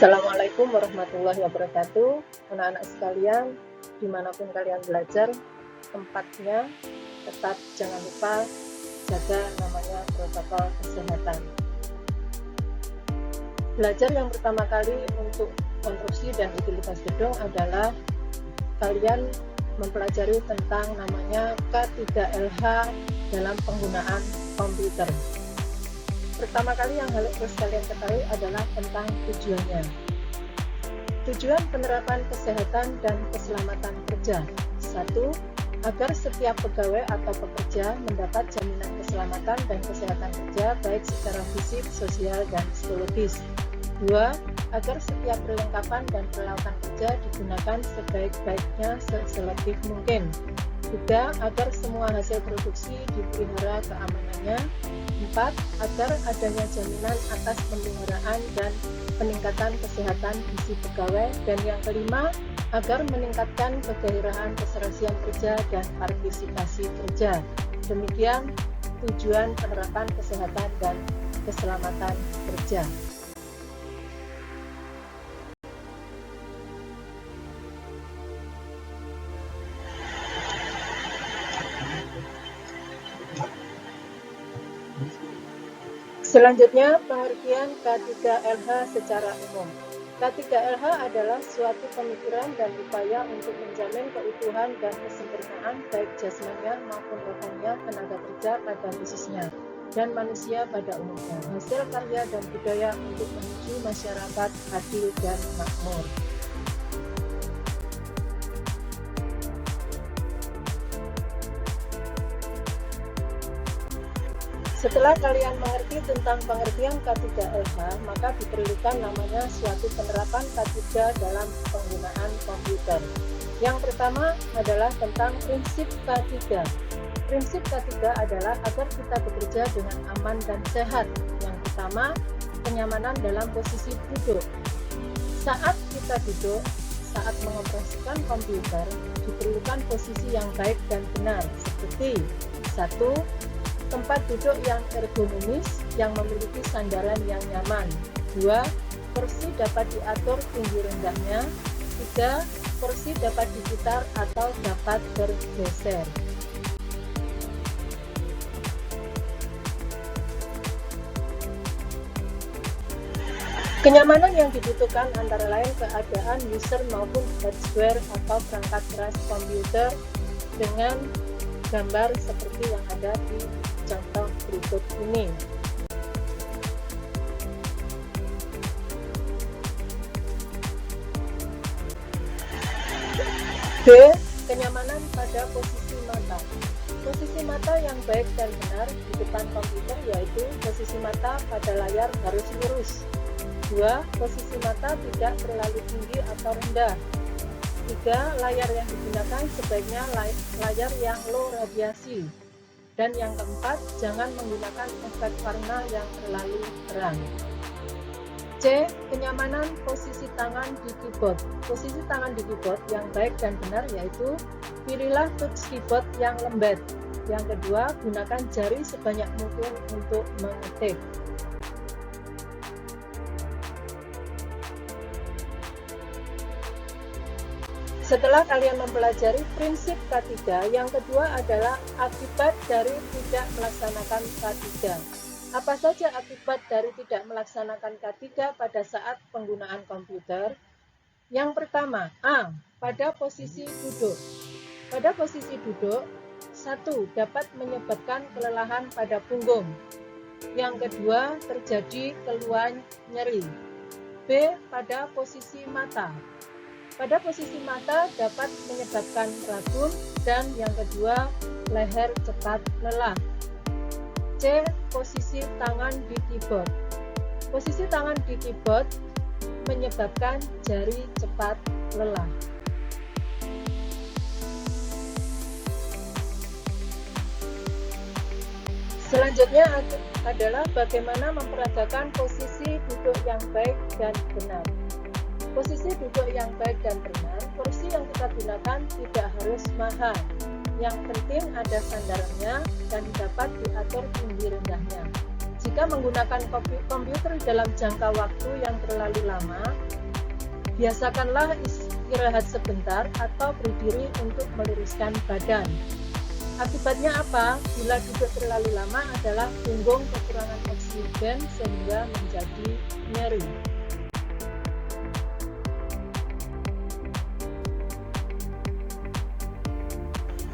Assalamualaikum warahmatullahi wabarakatuh. Anak-anak sekalian, dimanapun kalian belajar, tempatnya tetap jangan lupa jaga namanya protokol kesehatan. Belajar yang pertama kali untuk konstruksi dan utilitas gedung adalah kalian mempelajari tentang namanya K3LH dalam penggunaan komputer. Pertama kali yang harus kalian ketahui adalah tentang tujuannya. Tujuan penerapan kesehatan dan keselamatan kerja. 1. Agar setiap pegawai atau pekerja mendapat jaminan keselamatan dan kesehatan kerja baik secara fisik, sosial, dan psikologis. 2. Agar setiap perlengkapan dan peralatan kerja digunakan sebaik-baiknya selebih mungkin. 3. Agar semua hasil produksi dipelihara keamanannya. 4. Agar adanya jaminan atas pemeliharaan dan peningkatan kesehatan gizi pegawai. Dan yang kelima, agar meningkatkan kegairahan keserasian kerja dan partisipasi kerja. Demikian tujuan penerapan kesehatan dan keselamatan kerja. Selanjutnya, pengertian K3LH secara umum. K3LH adalah suatu pemikiran dan upaya untuk menjamin keutuhan dan kesempurnaan baik jasmania maupun rohaninya tenaga kerja pada khususnya dan manusia pada umumnya, hasil karya dan budaya untuk menuju masyarakat adil dan makmur. Setelah kalian mengerti tentang pengertian K3LH, maka diperlukan namanya suatu penerapan K3 dalam penggunaan komputer. Yang pertama adalah tentang prinsip K3. Prinsip K3 adalah agar kita bekerja dengan aman dan sehat. Yang pertama, kenyamanan dalam posisi duduk. Saat kita duduk, saat mengoperasikan komputer, diperlukan posisi yang baik dan benar, seperti 1. Tempat duduk yang ergonomis yang memiliki sandaran yang nyaman. 2. Kursi dapat diatur tinggi rendahnya. 3. Kursi dapat diputar atau dapat bergeser. Kenyamanan yang dibutuhkan antara lain keadaan user maupun hardware atau perangkat keras komputer dengan gambar seperti yang ada di contoh berikut ini. B. Kenyamanan pada posisi mata. Posisi mata yang baik dan benar di depan komputer yaitu posisi mata pada layar harus lurus. 2. Posisi mata tidak terlalu tinggi atau rendah. 3. Layar yang digunakan sebaiknya layar yang low radiasi. Dan yang keempat, jangan menggunakan efek warna yang terlalu terang. C. Kenyamanan posisi tangan di keyboard. Posisi tangan di keyboard yang baik dan benar yaitu pilihlah touch keyboard yang lembut. Yang kedua, gunakan jari sebanyak mungkin untuk mengetik. Setelah kalian mempelajari prinsip K3, yang kedua adalah akibat dari tidak melaksanakan K3. Apa saja akibat dari tidak melaksanakan K3 pada saat penggunaan komputer? Yang pertama, A. Pada posisi duduk. Pada posisi duduk, 1. Dapat menyebabkan kelelahan pada punggung. Yang kedua, terjadi keluhan nyeri. B. Pada posisi mata. Pada posisi mata dapat menyebabkan rabun dan yang kedua leher cepat lelah. C. Posisi tangan di keyboard. Posisi tangan di keyboard menyebabkan jari cepat lelah. Selanjutnya adalah bagaimana memperagakan posisi duduk yang baik dan benar. Posisi duduk yang baik dan benar, kursi yang kita gunakan tidak harus mahal. Yang penting ada sandarannya dan dapat diatur tinggi rendahnya. Jika menggunakan komputer dalam jangka waktu yang terlalu lama, biasakanlah istirahat sebentar atau berdiri untuk meluruskan badan. Akibatnya apa? Bila duduk terlalu lama adalah punggung kekurangan oksigen sehingga menjadi nyeri.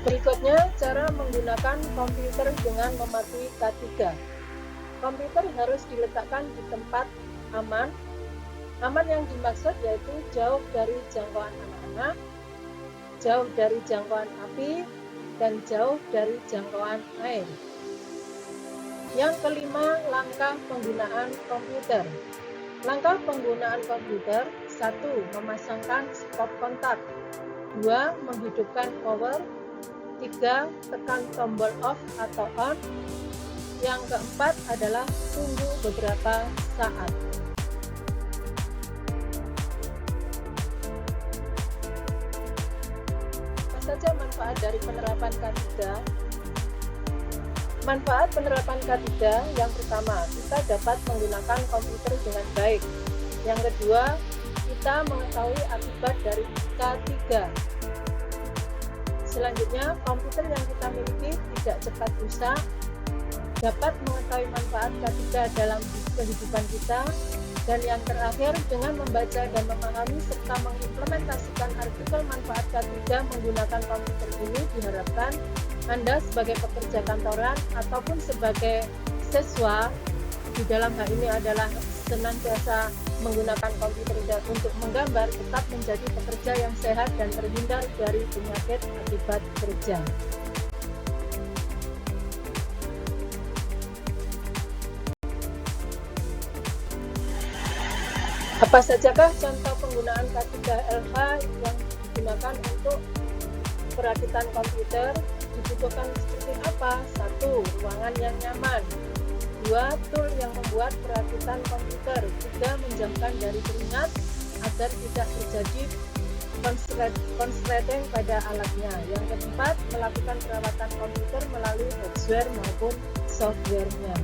Berikutnya, cara menggunakan komputer dengan mematuhi K3. Komputer harus diletakkan di tempat aman. Aman yang dimaksud yaitu jauh dari jangkauan anak-anak, jauh dari jangkauan api, dan jauh dari jangkauan air. Yang kelima, langkah penggunaan komputer. Langkah penggunaan komputer: 1. Memasangkan stop kontak. 2. Menghidupkan power. 3. Tekan tombol off atau on. Yang keempat adalah tunggu beberapa saat. Apa saja manfaat dari penerapan K3? Manfaat penerapan K3 yang pertama, kita dapat menggunakan komputer dengan baik. Yang kedua, kita mengetahui akibat dari K3. Selanjutnya, komputer yang kita miliki tidak cepat rusak, dapat mengetahui manfaat K3 dalam kehidupan kita. Dan yang terakhir, dengan membaca dan memahami serta mengimplementasikan artikel manfaat K3 menggunakan komputer ini, diharapkan Anda sebagai pekerja kantoran ataupun sebagai siswa di dalam hal ini adalah senantiasa menggunakan komputer untuk menggambar, tetap menjadi pekerja yang sehat dan terhindar dari penyakit akibat kerja. Apa sajakah contoh penggunaan K3LH yang digunakan untuk perakitan komputer? Dibutuhkan seperti apa? 1. Ruangan yang nyaman. 2. Tool yang membuat perakitan komputer. 3. Menjamkan dari keringat agar tidak terjadi konsleting pada alatnya. Yang keempat, melakukan perawatan komputer melalui hardware maupun softwarenya.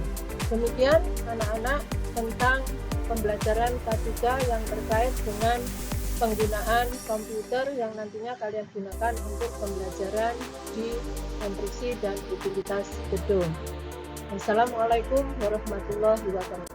Demikian anak-anak tentang pembelajaran K3 yang terkait dengan penggunaan komputer yang nantinya kalian gunakan untuk pembelajaran di konstruksi dan utilitas gedung. Wassalamualaikum warahmatullahi wabarakatuh.